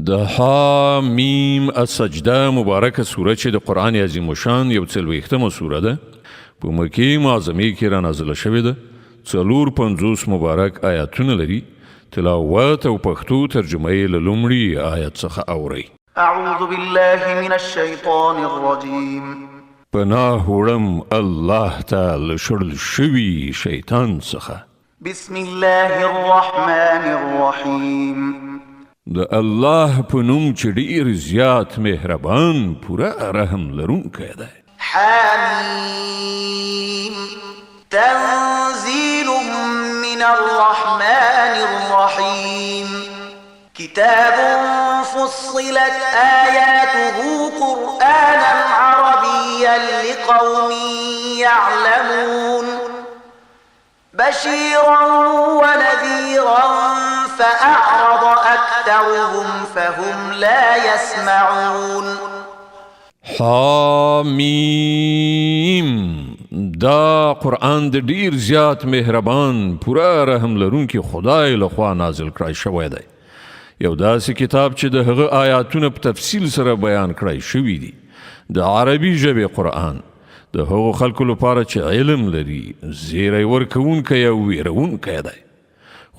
د حامیم السجده مبارکه سوره چې د قرآن عظیم الشان یو 40مه سوره ده په مکې معظمې کې را نازله شوې ده 450 مبارک آیاتونه لري تلاوت او پښتو ترجمه یې له لومړي آیت څخه اورئ اعوذ بالله من الشیطان الرجیم پناه وړم الله تعالی شړل شوي شیطان څخه بسم الله الرحمن الرحیم د الله په نوم چې ډېر زیات مهربان پوره رحم لرونکی دی حمیم تنزيل من الرحمن الرحيم كتاب فصلت آياته قرآنا عربيا لقوم يعلمون بشيرا ونذيرا فأعرض أكثرهم فهم لا يسمعون حامیم دا قرآن د ډیر زیات مهربان پوره رحم لرونکي خدای لخوا نازل کړی شوی دی یو داسې کتاب چې د هغه آیاتونه په تفصیل سره بیان کړی شوي دي د عربي ژبې قرآن د هغو خلکو لپاره چې علم لري زیری ورکوونکی او ویرونکی دی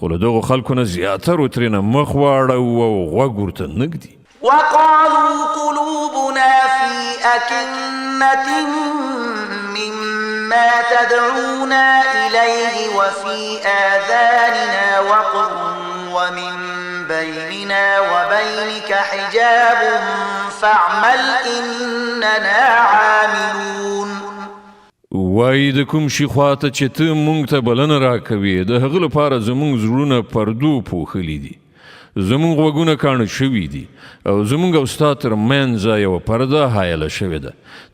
خو له دغو خلکو نه زیاترو ترېنه مخ واړو او غوږ ورته نږدي وقالوا قلوبنا في أكنة مما تدعونا إليه وفي آذاننا وقر ومن بيننا وبينك حجاب فاعمل إننا عاملون وای د کوم شي خواته چې ته مونږ ته بلنه راکوې د هغه لپاره زمونږ زړونه پردو پوښلي دي زمونږ غوږونه کاڼه شوي دي او زمونږ او ستا تر منځه یوه پرده حایله شوې ده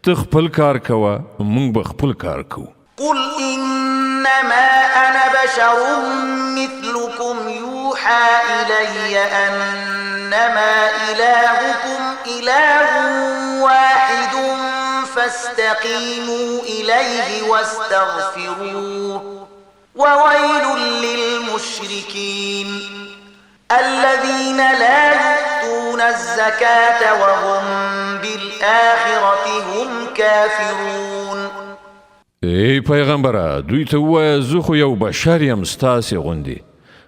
ته خپل کار کوه مونږ به خپل کار کوو قل إنما أنا بشر مثلكم يوحى إلي أنما إلهكم إله واحد فاستقيموا إليه واستغفروه وويل للمشركين الذين لا يؤتون الزكاة وهم بالآخرة هم كافرون ای پیغمبره دوی ته ووایه زه خو یو بشر یم ستاسې غوندې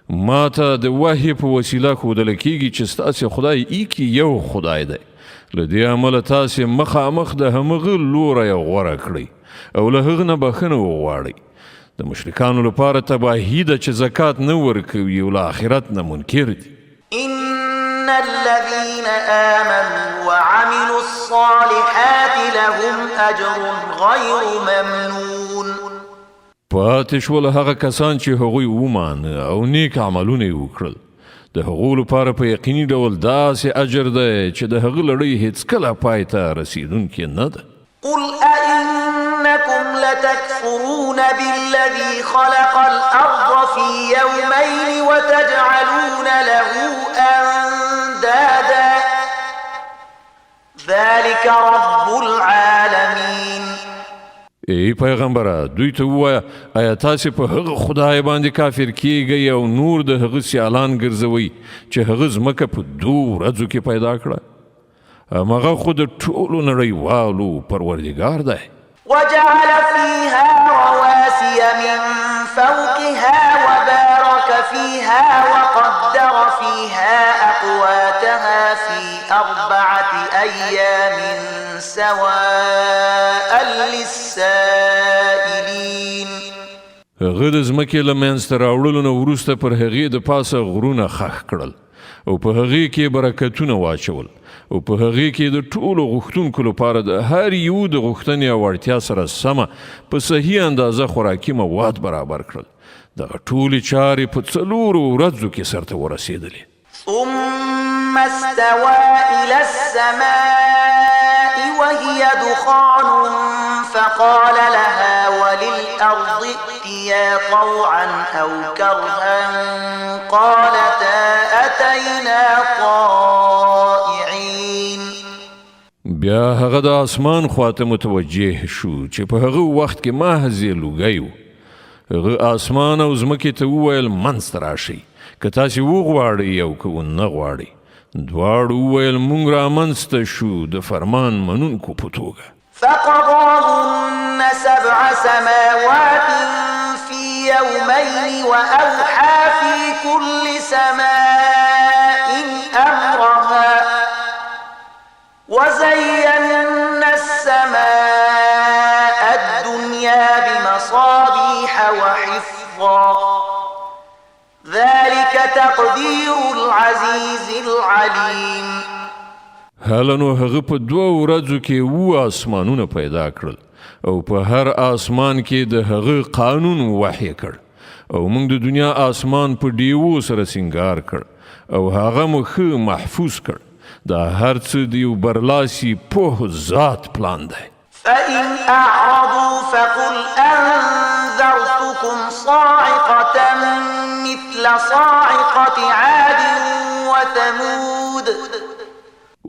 ما ته د وحی په وسیله ښودله کیږي چې ستاسې خدای ایکي یو خدای دی له دې امله تاسې مخامخ د همغه لوری غوره کړئ او له هغه نه بخښنه وغواړئ د مشرکانو لپاره تباهي ده چې زکات نه ورکوي او له آخرت نه منکر دي إن الذين آمنوا وعملوا الصالحات لهم أجر غير ممنون پاتې شول هغه کسان چې هغوی ومانه او نیک عملونه یې وکړل د هغو لپاره په یقیني ډول داسې اجر دی چې د هغه لړۍ هیڅکله پای ته رسیدونکې نه ده قل أئنكم لتكفرون بالذي خلق الأرض في يومين وتجعلون له أندادا ذلك رب العالمين ای پیغمبره دوی ته ووایه آیا تاسې په هغه خدای باندې کافر کیږئ او نور د هغه سیالان ګرځوئ چې هغه ځمکه په 2 ورځو کې پیدا کړه همغه خو د ټولو نړیوالو پروردګار دی وجعل فيها رواسي من فوقها وبارك فيها وقدر فيها أقواتها في 4 أيام سواء للسائلين هغه د ځمکې له منځته راوړلو نه وروسته پر هغې د پاسه غرونه خښ کړل او په هغې کې برکتونه واچول او په هغې کې د ټولو غوښتونکو لپاره د هر یو د غوښتنې او اړتیا سره سمه په صحیح اندازه خوراکي مواد برابر کړل دغه ټولې چارې په 4 ورځو کې سرته ورسېدلې ثم استوى إلى السماء وهي دخان فقال لها وللأرض ائتيا طوعا أو كرها قالتا أتينا طائعين بیا هغه د اسمان خواته متوجه شو چې په هغه وخت کې محض لوګی و هغه اسمان او ځمکې ته وویل منځته راشئ که تاسې وغواړئ او که ونه غواړئ دواړو وویل موږ رامنځته شو د فرمان منونکو په توګه. فقضاهن 7 سماوات في يومين وأوحى في كل سماء أمرها وزينا السماء الدنيا بمصابيح وحفظا ذلك تقدير العزيز العليم. هلنو هغه په 2 ورځو کې 7 آسمانونه پیدا کړل او په هر آسمان کې د هغه قانون وحی کړ او موږ د دنیا آسمان په ډیوو سره سنگار کړ او هغه مخ محفوظ کړ. دا هر څه دیو برلاسي په ذات پلان دی. فإن أعرضوا فقل أنذرتكم صاعقة مثل صاعقة عاد وثمود.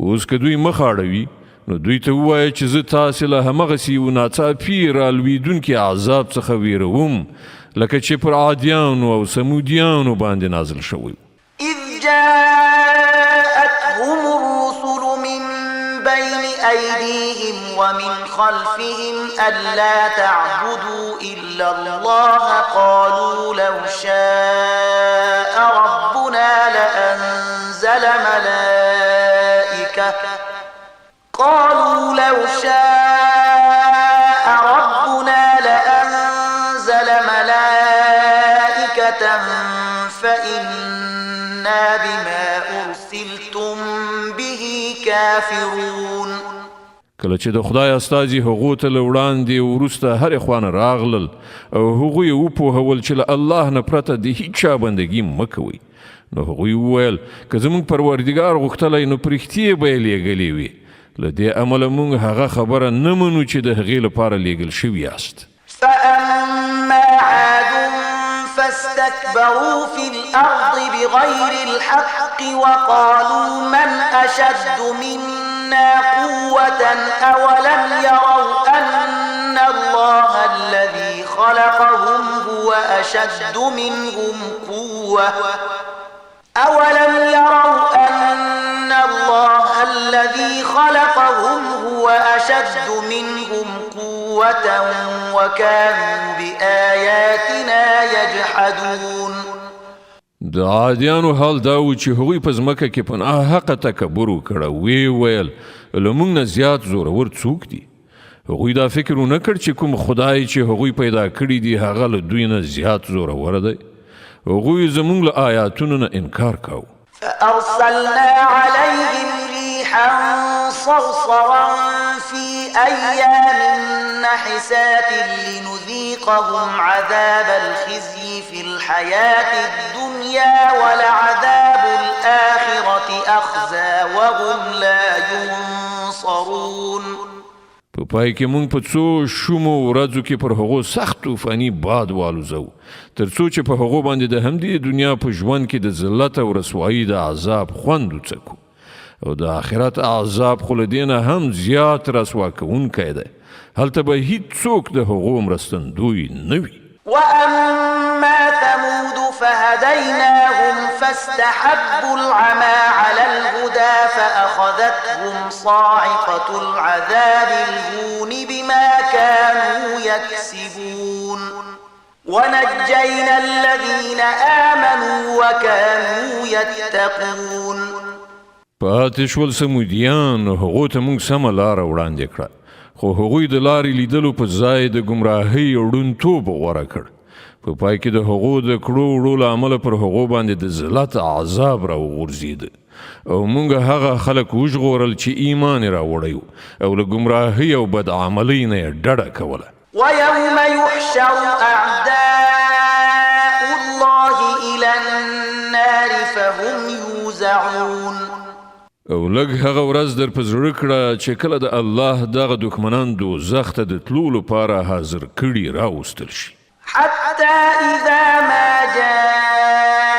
اوس که دوی مخ اړوي نو دوی ته ووایه چې زه تاسې له همغسې یو ناڅاپي رالویدونکي عذاب څخه ویروم لکه چې پر عادیانو او سمودیانو باندې نازل شوی. إذ جاءتهم الرسل من بين أيديهم ومن خلفهم ألا تعبدوا إلا الله قالوا لو شاء ربنا لأنزل ملائكة فإنا بما أرسلتم به كافرون. کله چې د خدای استازي هغو ته له وړاندې وروسته هرې خوانه راغلل او هغوی وپوهول چې له الله نه پرته د هیڅ چا بندګي مه کوئ نو هغوی وویل که زموږ پروردګار غوښتلی نو په رښتیا به یې لیږلې وي. له دې امله موږ هغه خبره نه منو چې د هغې لپاره لیږل شوي یاست. فأما عاد فاستكبروا في الأرض بغير الحق وقالوا من أشد منا قوة أولم يروا أن الله الذي خلقهم هو أشد منهم قوة أولم يروا أن الله الذي خلقهم هو أشد منهم قوة وكانوا بآياتنا يجحدون. د عادیانو حال دا و چې هغوی په ځمکه کې په ناحقه تکبر وکړه. ویې ویل له موږ نه زیات زورور څوک دي؟ هغوی دا فکر ونه کړ چې کوم خدای چې هغوی پیدا کړي دي هغه له دوی نه زیات زورور دی. هغوی زموږ له آیاتونو نه انکار کاوه. فأرسلنا عليهم ريحا صرصرا في أيام نحسات لنذيقهم عذاب الخزي في الحياة الدنيا ولعذاب الآخرة أخزى وهم لا ينصرون. په پای کې موږ په څو شومو ورځو کې پر هغو سخت طوفاني باد والوزو تر څو چې په هغو باندې د همدې دنیا په ژوند کې د ذلت او رسوایي د عذاب خوند وڅکو او د آخرت عذاب خو له دې نه هم زیات رسوا کوونکی دی. هلته به هیڅوک د هغو مرستندوی نه وي. وأما ثمود فهديناهم فاستحبوا العمى على الهدى فأخذتهم صاعقة العذاب الهون بما كانوا يكسبون ونجينا الذين آمنوا وكانوا يتقون. پاتې شول سمودیان هغو ته موږ سمه لاره وړاندې کړه خو هغوی د لارې لیدلو په ځای د ګمراهۍ او ړوندتوب غوره کړ. په پای کې د هغو د کړو وړو له امله پر هغو باندې د ذلت عذاب راوغورځېده او موږ هغه خلک وژغورل چې ایمان یې راوړی او له ګمراهۍ او بدعملۍ نه یې ډډه کوله. ويوم يحشر أعداء الله إلى النار فهم يوزعون. او لږ هغه ورځ در په زړه کړه چې کله د الله دغه دښمنان دوزخ ته د تلو لپاره حاضر کړي راوستل شي. حتى إذا ما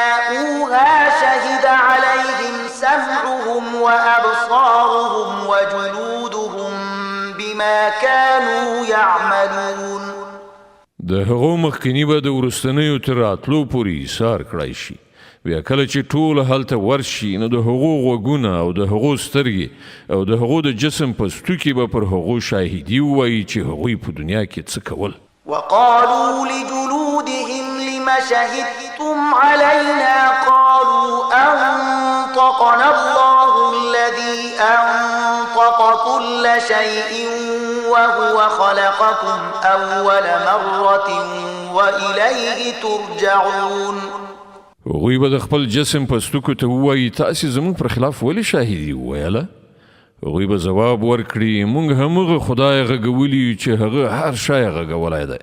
جاءوها شهد عليهم سمعهم وأبصارهم وجلودهم بما كانوا يعملون. د هغو مخکینی به د وروستنیو تر راتلو پورې ایثار کړی شي بیا کله چې ټول هلته ورشي نو د هغو غوږونه او د هغو سترګې او د هغو د جسم په ستوکي به پر هغو شاهدي ووایي چې هغوی په دنیا کې څه کول. وقالوا لجلودهم لم شهدتم علينا قالوا أنطقنا الله الذي أنطق كل شيء وهو خلقكم أول مرة وإليه ترجعون. هغوی به د خپل جسم په ستوکو ته ووایي تاسې زموږ پر خلاف ولې شاهدي وویله؟ هغوی به ځواب ورکړي موږ همغه خدای غږولی چې هغه هر شی غږولی دی.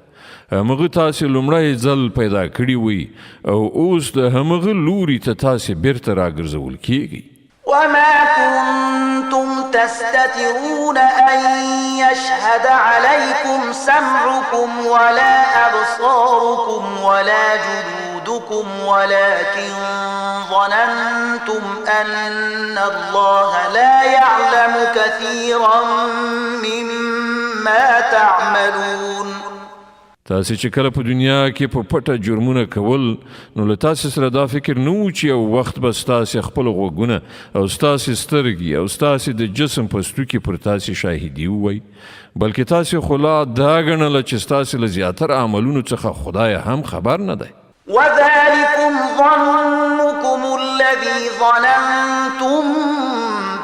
همغه تاسې لومړی ځل پیدا کړي وي او اوس د همغه لوري ته تاسې بیرته راګرځول کیږي. وما كنتم تستترون أن يشهد عليكم سمعكم ولا أبصاركم ولا جلودكم ولكن ظننتم أن الله لا يعلم كثيرا مما تعملون. تاسې چې کله په دنیا کې په پټه جرمونه کول نو له تاسې سره دا فکر نه و چې یو وخت به ستاسې خپل غوږونه او ستاسې سترګې او ستاسې د جسم په ستوکي پر تاسې شاهدي ووایي بلکې تاسې خو لا دا ګڼله چې ستاسې له زیاتر عملونو څخه خدای هم خبر نه دی. وذلكم ظنكم الذي ظننتم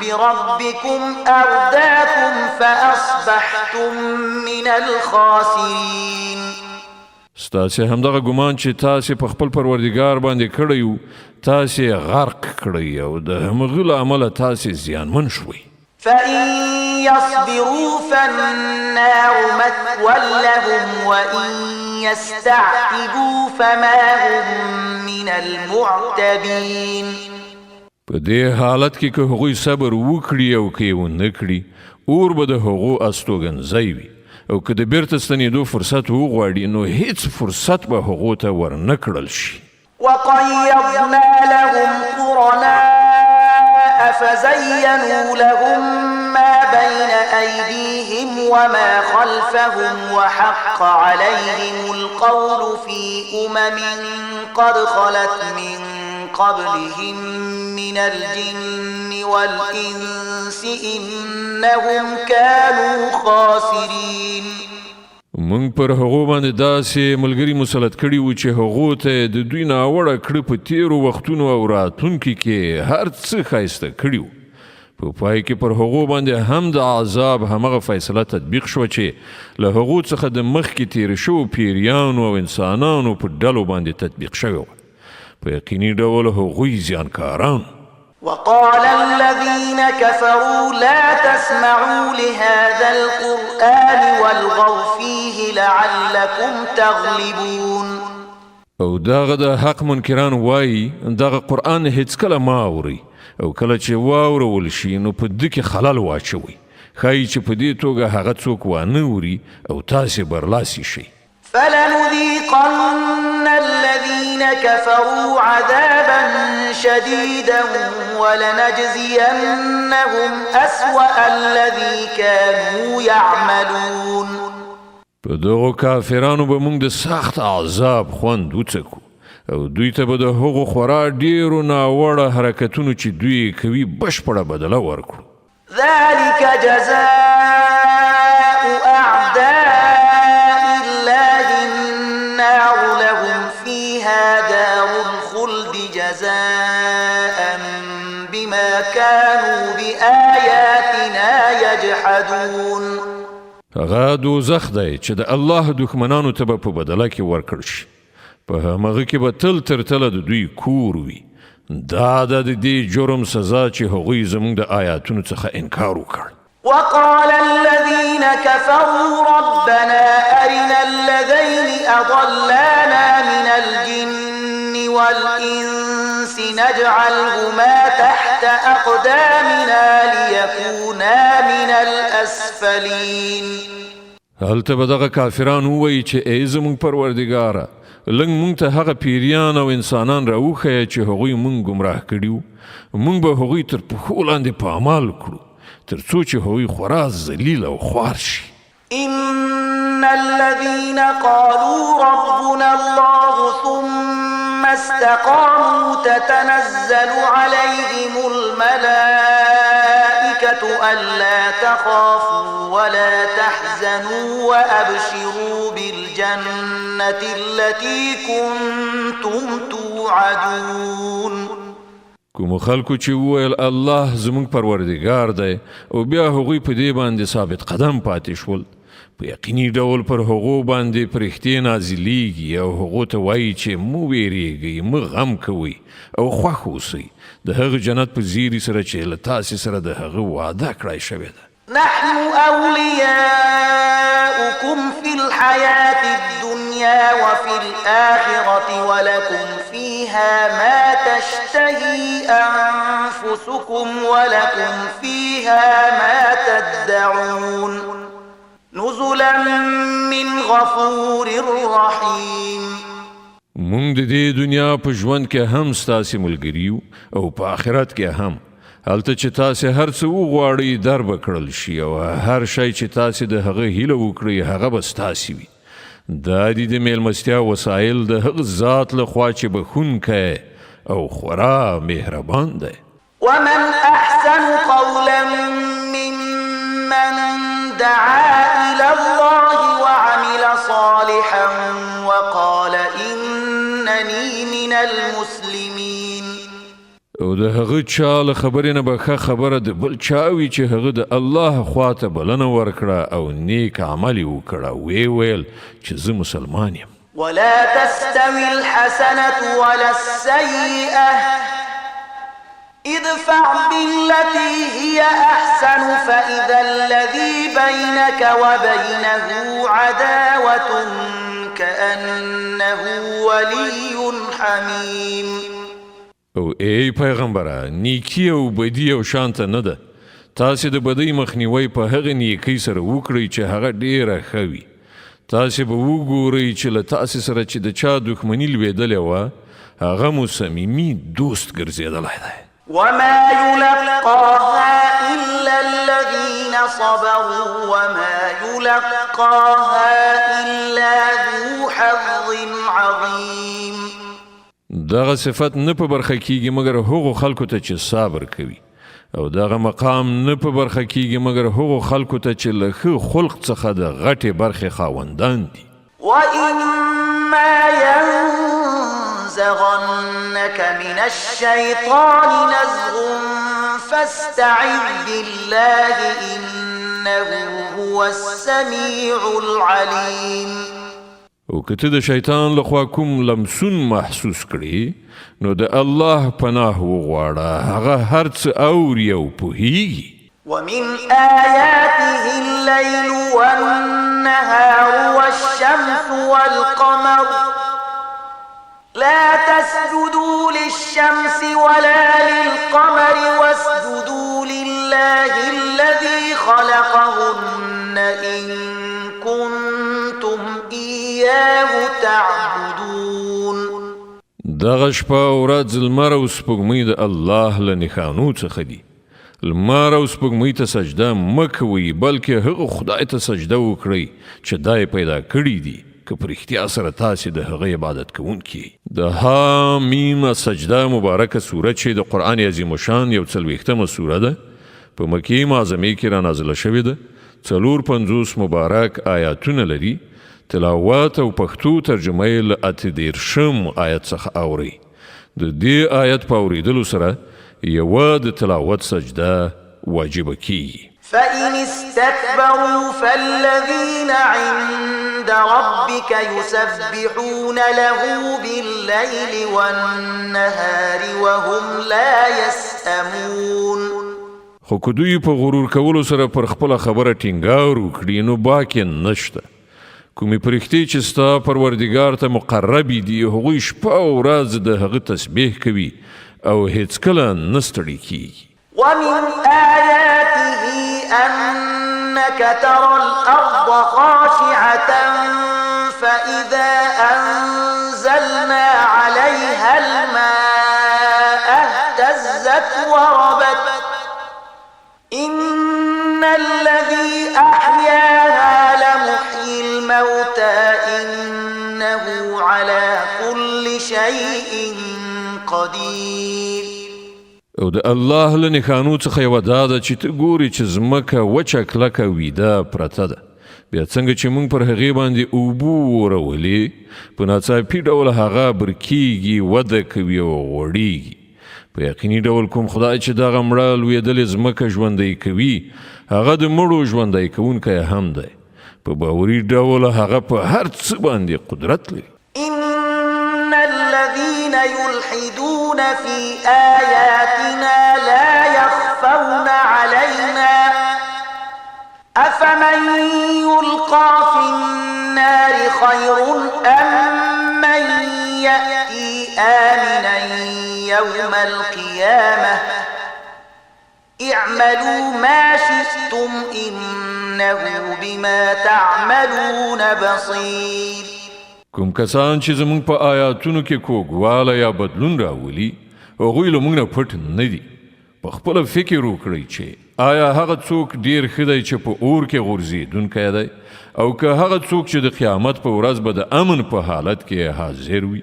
بربكم أرداكم فأصبحتم من الخاسرين. ستاسې همدغه ګمان چې تاسې په خپل پروردګار باندې کړی و تاسې غرق کړی او د همغه له امله تاسې زیانمن شوئ. فإن يصبروا فالنار مثوى لهم وإن يستعتبوا فما هم من المعتبين. په دې حالت کې که هغوی صبر وکړي او که یې ونه کړي اور به د هغو استوګنځی وي او که د بیرته ستنېدو فرصت وغواړي نو هیڅ فرصت به هغو ته ورنه کړل شي. وقيضنا لهم قرناء فزينوا لهم ما بين أيديهم وما خلفهم وحق عليهم القول في قد خلت من قبلهم من الجن والإنس إنهم كانوا خاسرين. مونږ پر هغو باندې داسې ملګري مسلط کړي وو چې هغو ته د دوی ناوړه کړه په تیرو وختونو او راتلونکي کې هر څه ښایسته کړي وو. په پای کې پر هغو باندې هم د عذاب همغه فیصله تطبیق شوه چې له هغو څخه د مخکې تیر شوو پیریانو او انسانانو په ډلو باندې تطبیق شوی وه. په یقیني ډول هغوی زیانکاران. وقال الذين كفروا لا تسمعوا لهذا القرآن والغوا فيه لعلكم تغلبون. او داغه د حق منکران وایي داغه قرآن هیڅکله ما اوري او کله چې واورول شي نو په دې کې خلل واچوي ښایي چې په دې توګه هغه څوک وانه اوري او تاسې برلاسي شئ. فلنذيقن الذين كفروا عذابا شديدا ولنجزينهم أسوأ الذي كانوا يعملون. په دغو کافرانو به موږ د سخت عذاب خوند وڅکو او دوی ته به د هغو خورا ډیرو ناوړه حرکتونو چې دوی کوي بشپړه بدله ورکړو. ذلك جزاء أعداء الله النار لهم فيها دار الخلد جزاء بما كانوا بآياتنا يجحدون. هغه دوزخ دی چې د الله دښمنانو ته به په بدله کې ورکړ شي. په همغه کې به تل تر تله د دوی کور وي. دا د دې جرم سزا چې هغوی زموږ د آیاتونو څخه انکار وکړ. وقال الذين كفروا ربنا أرنا الذين أضلانا من الجن والإنس نجعلهما تحت أقدامنا ليكونا من الأسفلين. هلته به دغه کافران ووایي چې ای زموږ پروردګاره لږ موږ ته هغه پیریان او انسانان راوښیه چې هغوی موږ ګمراه کړي وو. موږ به هغوی تر پښو لاندې پامال کړو تر څو چې هغوی خورا ذلیل او خوار شي. إن الذين قالوا ربنا الله ثم استقاموا تتنزل عليهم الملائكة ألا تخافوا ولا تحزنوا وأبشروا بالجنة التي كنتم توعدون. کوم خلکو چې وویل الله زموږ پروردګار دی او بیا هغوی په دې باندې ثابت قدم پاتې شول، په یقیني ډول پر هغو باندې فرښتې نازلیږي او هغو ته وایي چې مو ویریږئ، مه غم کوئ او خوښ اوسئ د هغه جنت په زیري سره چې له تاسې سره د هغه وعده کړی شوې ده. نحن أولياؤكم في الحياة الدنيا وفي الآخرة ولكم فيها ما تشتهي أنفسكم ولكم فيها ما تدعون نزلا من غفور رحيم. مونږ د دې دنیا په ژوند کې هم ستاسې ملګري یو او په آخرت کې هم. هلته چې تاسې هر څه وغواړئ در به کړل شي او هر شی چې تاسې د هغه هیله وکړئ هغه به ستاسې وي. دا دي د میلمستیا وسایل د هغه ذات لخوا چې بخښونکی او خورا مهربان دی. ومن أحسن قولا ممن دعا إلى الله وعمل صالحا وقال إنني من المسلمين. او د هغه چا له خبرې نه به ښه خبره د بل چا وي چې هغه د الله خواته بلنه ورکړه او نیک عمل یې وکړه، ویې ویل چې زه مسلمان یم. ولا تستوي الحسنة ولا السيئة ادفع بالتي هي أحسن فإذا الذي بينك وبينه عداوة كأنه ولي حميم. او ای پیغمبره، نیکی او بدی او شانته نه ده. تاسې د بدۍ مخنیوی په هغه نیکۍ سره وکړئ چې هغه ډیره ښه وي. تاسې به وګورئ چې له تاسې سره چې د چا دښمني لوېدلې وه هغه مو صمیمي دوست ګرځېدلی دی. وما يلقاها إلا الذين صبروا وما يلقاها إلا ذو حظ عظيم. دغه صفت نه په برخه کیږي مګر هغو خلکو ته چې صبر کوي، او دغه مقام نه په برخه کیږي مګر هغو خلکو ته چې له ښه خلق څخه د غټې برخې خاوندان دي. وإما ينزغنك من الشيطان نزغ فاستعذ بالله إنه هو السميع العليم. او که ته د شیطان لخوا کوم لمسون محسوس کړي نو د الله پناه وغواړه، هغه هر څه اوري او پوهیږي. ومن آياته الليل والنهار والشمس والقمر لا تسجدوا للشمس ولا للقمر واسجدوا لله الذي خلقهن إن كنتم إياه تعبدون. دغه شپه او ورځ لمر او سپوږمۍ د الله له نښانو څخه دي. لمر او سپوږمۍ ته سجده مه کوئ بلکې هغه خدای ته سجده وکړئ چې دا یې پیدا کړي دي که په رښتیا سره تاسې د هغه عبادت کوونکي. د حامیم سجده مبارکه سوره چې د قرآن عظیم الشان یو 40مه سوره ده، په مکې معظمې کې را نازله شوې ده، 450 مبارک آیاتونه لري. تلاوت او پښتو ترجمه یې له 38 آیت څخه اورئ. د دې آیت په اورېدلو سره یوه د تلاوت سجده واجبه کیږي. فإن استكبروا فالذين عند ربك يسبحون له بالليل والنهار وهم لا يسأمون. خو که دوی په غرور کولو سره پر خپله خبره ټینګار وکړي نو باک یې نشته. کومې پرښتې چې ستا پروردګار ته مقربې دي هغوی شپه او ورځ د هغه تسبیح کوي او هیڅکله نه ستړي کیږي. ومن آياته أنك ترى الأرض خاشعة فإذا أنزلنا عليها الماء اهتزت وربت إن الذي أحياها لمحيي الموتى إنه على كل شيء قدير. او د الله له نښانو څخه یوه دا ده چې ته ګورې چې ځمکه وچه کلکه ویده پرته ده، بیا څنګه چې موږ پر هغې باندې اوبه ورولې په ناڅاپي ډول هغه برکیږي، وده کوي او غوړیږي. په یقیني ډول کوم خدای چې دغه مړه لویدلې ځمکه ژوندی کوي هغه د مړو ژوندی کوونکی هم دی. په باوري ډول هغه په هر څه باندې قدرت لري. إن الذين يلحدون في آياتنا لا يخفون علينا أفمن يلقى في النار خير أم من يأتي آمنا يوم القيامة اعملوا ما شئتم إنه بما تعملون بصير. کوم کسان چې زموږ په آیاتونو کې کوږوالی یا بدلون راولي هغوی له موږ نه پټ نه دي. په خپله فکر وکړئ چې آیا هغه څوک ډیر ښه دی چې په اور کې غورځېدونکی دی او که هغه څوک چې د قیامت په ورځ به د امن په حالت کې حاضر وي.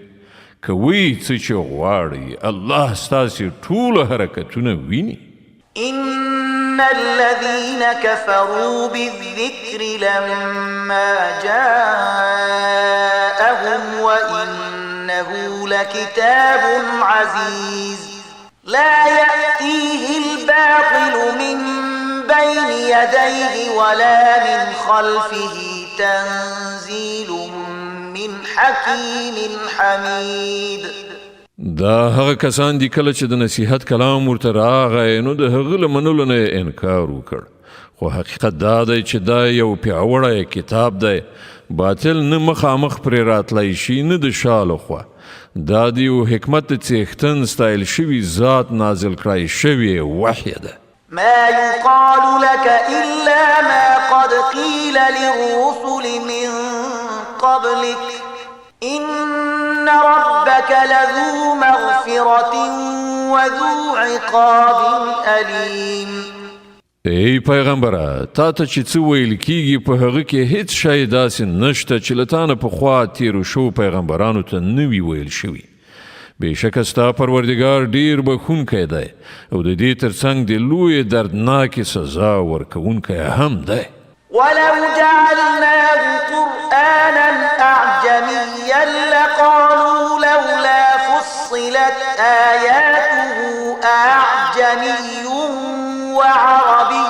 کوئ څه چې غواړئ، الله ستاسې ټول حرکتونه ویني. إن الذين كفروا بالذكر لما جاءهم وإنه لكتاب عزيز لا يأتيه الباطل من بين يديه ولا من خلفه تنزيل من حكيم حميد. دا هغه کسان دي کله چې د نصیحت کلام ورته راغی نو د هغه له منلو نه انکار وکړ. خو حقیقت دا دی چې دا یو پیاوړی کتاب دی، باطل نه مخامخ پرې راتلی شي نه د شا لخوا. دا د یو حکمت د څښتن ستایل شوي ذات نازل کړی شوی وحی ده. ما يقال لك إلا ما قد قيل للرسل من قبلك إن ربك لذو مغفرة وذو عقاب أليم. ای پیغمبره، تا ته چې څه ویل کیږي په هغه کې هیڅ شی داسې نشته چې له تا نه پخوا تیرو شو پیغمبرانو ته نه وي ویل شوي. بېشکه ستا پروردګار ډیر بخښونکی دی او د دې ترڅنګ د لویې دردناکې سزا ورکوونکی هم دی. ولو جعلناه قرآنا أعجميا لقالوا لولا فصلت آياته أعجمي وعربي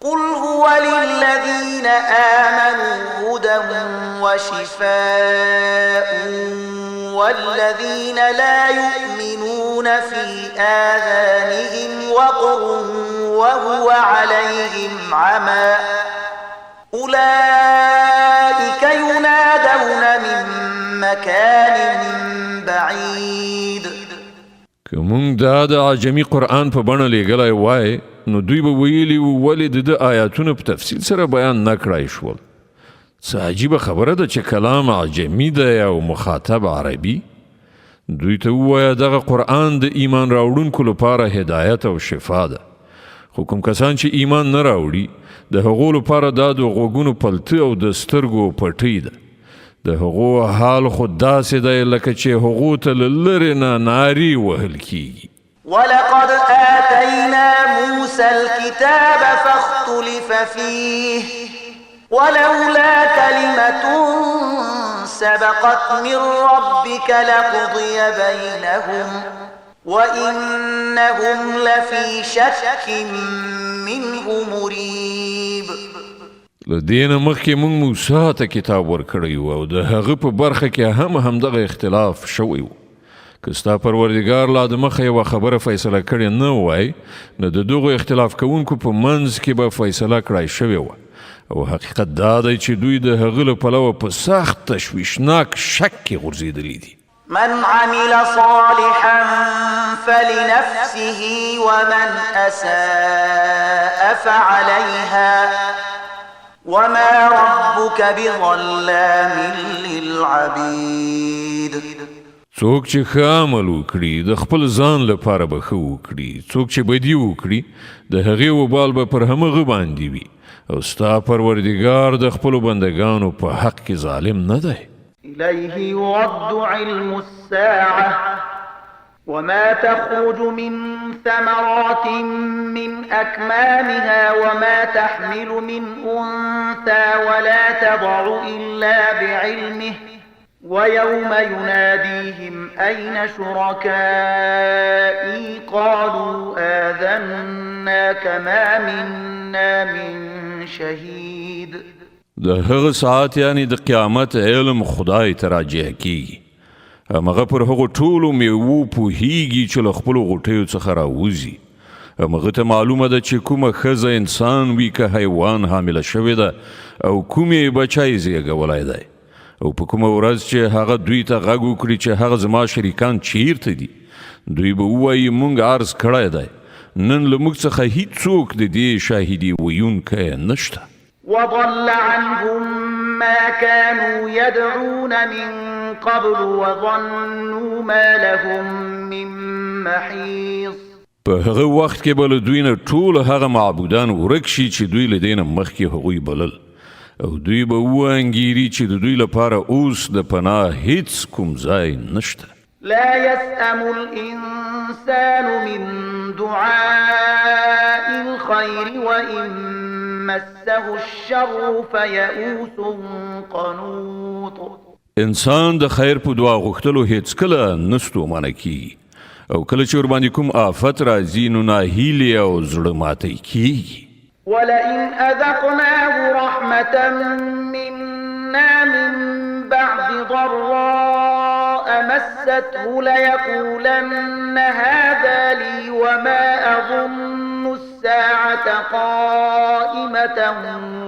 قل هو للذين آمنوا هدى وشفاء والذين لا يؤمنون في آذانهم وقر وهو عليهم عمى أولئك ينادون من مكان بعيد. که مونږ دا د عجمي قرآن په بڼه لیږلی وای نو دوی به ویلي وو ولې د ده آیاتونه په تفصیل سره بیان نه کړای شول. څه عجیبه خبره ده چې کلام عجمي دی او مخاطب عربي. دوی ته ووایه دغه قرآن د ایمان راوړونکو لپاره هدایت او شفا ده. خو کوم کسان چې ایمان نه راوړي د هغو لپاره دا د غوږونو پلته او د سترګو پټۍ ده. د هغو حال خو داسې دی لکه چې هغو ته له لرې نه نارې وهل کیږي. ولقد آتينا موسى الكتاب فاختلف فيه ولولا كلمة سبقت من ربك لقضي بينهم وإنهم لفي شك منه مريب. لدينا مخکې مونږ موسی ته کتاب ورکړی و او د هغه په برخه کې همدغه اختلاف شوی و. که ستا پروردګار لا د مخه یوه خبره فیصله کړې نه وای نو د دغو اختلاف کوونکو په منځ کې به فیصله کړای شوې وه. او حقیقت دا دی چې دوی د هغه له پلوه په سخت تشویشناک شک کې غورځېدلي دي. من عمل صالحا فلنفسه ومن أساء فعليها وما ربك بظلام للعبيد. څوک چې ښه عمل وکړي د خپل ځان لپاره به ښه وکړي، څوک چې بدي وکړي د هغې وبال به پر همغه باندې وي. او ستا پروردګار د خپلو بندګانو په حق کې ظالم نه دی. إليه يرد علم الساعة وما تخرج من ثمرات من أكمامها وما تحمل من أنثى ولا تضع إلا بعلمه ويوم يناديهم أين شركائي قالوا آذناك ما منا من شهيد. د هغه ساعت یعنی د قیامت علم خدای ته راجع کیږي. همغه پر هغو ټولو میوو پوهیږي چې له خپلو غوټیو څخه راوځي. همغه ته معلومه ده چې کومه ښځه انسان وي که حیوان حامله شوې ده او کومې بچی زیږولی دی او په کومه ورځ چې هغه دوی ته غږ وکړي چې هغه زما شریکان چیرته دي دوی به ووایي موږ عرض کړی دی نن له موږ څخه هیڅوک د دې شاهدي ویونکی نشته. وضل عنهم ما كانوا يدعون من قبل وظنوا ما لهم من محيص. په هغه وخت کې به له دوی نه ټول هغه معبودان ورک شي چې دوی له دې نه مخکې هغوی بلل او دوی به وانګیري چې د دوی لپاره اوس د پناه هیڅ کوم ځای نشته. لا يسأم الإنسان من دعاء الخير وإن مسه الشر فيئوس قنوط. انسان د خیر په دعا غوښتلو هیڅ کله نستومانه کیږي او کله چې ورباندې کوم آفت راځي نو ناهیلي او زړه ماتی کیږي. ولئن أذقناه رحمة منا من بعد ضراء مسته ليقولن هذا لي وما أظن الساعة قائمة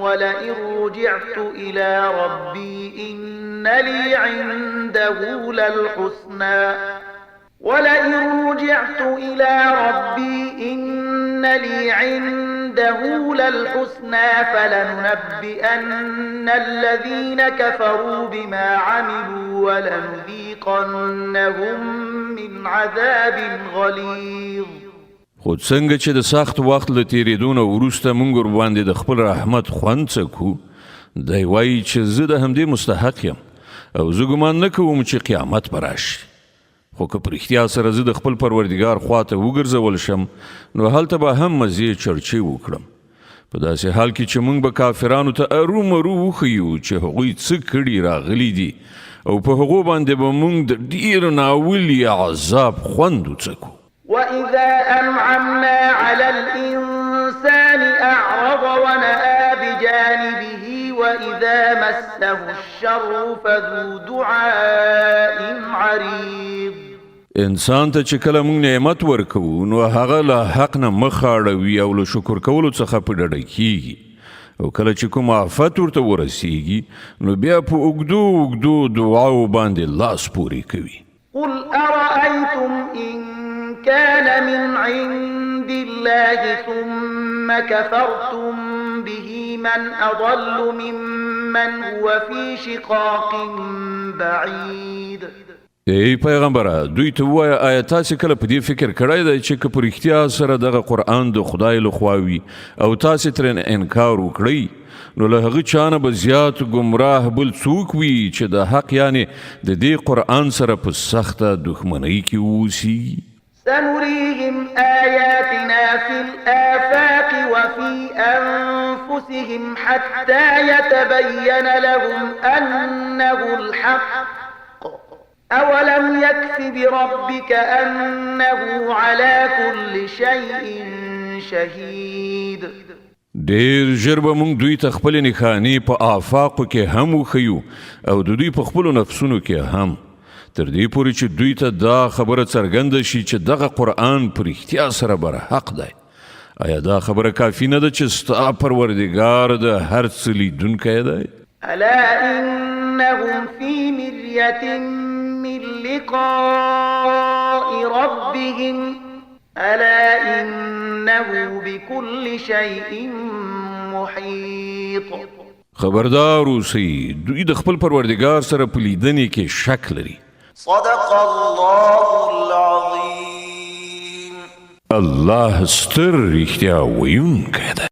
ولئن رجعت إلى ربي إن لي عنده للحسنى فلننبئن الذين كفروا بما عملوا ولنذيقنهم من عذاب غليظ. خود څنګه چې د سخت وخت له تیریدو نه وروسته موږ ورباندې د خپل رحمت خوند څکو دی وایي چې زه د همدې مستحق یم او زه ګمان نه کوم چې قیامت به راشي خو که په رښتیا سره زه د خپل پروردګار خواته وګرځول شم نو هلته به هم مزې چرچې وکړم په داسې حال کې چې موږ به کافرانو ته ارومرو وښیو چې هغوی څه کړي راغلي دي او په هغو باندې به موږ د ډېر ناولي عذاب خوند وڅکو. وإذا أنعمنا على الإنسان أعرض ونأى بجانبه وإذا مسه الشر فذو دعاء عريض. انسان ته چې کله موږ نعمت ورکوو نو هغه له حق نه مخ اړوي او له شکر کولو څخه په ډډه کیږي او کله چې کوم آفت ورته ورسیږي نو بیا په اوږدو اوږدو دعاو باندې لاس پورې کوي. قل أرأيتم إن كان من عند الله ثم كفرتم به من أضل ممن هو في شقاق بعيد. ای پیغمبره دوی ته ووایه آیا تاسې کله په دې فکر کړی دی چې که په رښتیا سره دغه قرآن د خدای لخوا وي او تاسې ترې انکار وکړئ نو له هغه چا نه به زیات ګمراه بل څوک وي چې د حق یعنې د دې قرآن سره په سخته دښمنۍ کې واوسي. سنريهم آياتنا في الآفاق وفي أنفسهم حتى يتبين لهم أنه الحق أولم يكف بربك أنه على كل شيء شهيد. ډیر ژر به موږ دوی ته خپلې نښانې په آفاقو کې هم وښیو او د دوی په خپلو نفسونو کې هم تر دې پورې چې دوی ته دا خبره څرګنده شي چې دغه قرآن په رښتیا سره برحق دی. آیا دا خبره کافي نه ده چې ستا پروردګار د هر څه لیدونکی دی؟ ألا إنهم في مرية من لقاء ربهم ألا إنه بكل شيء محيط. خبردار اوسئ دوی د خپل پروردګار سره په لیدنې کې شک لري. صدق الله العظيم. الله ستر رښتیا ویونکی دی.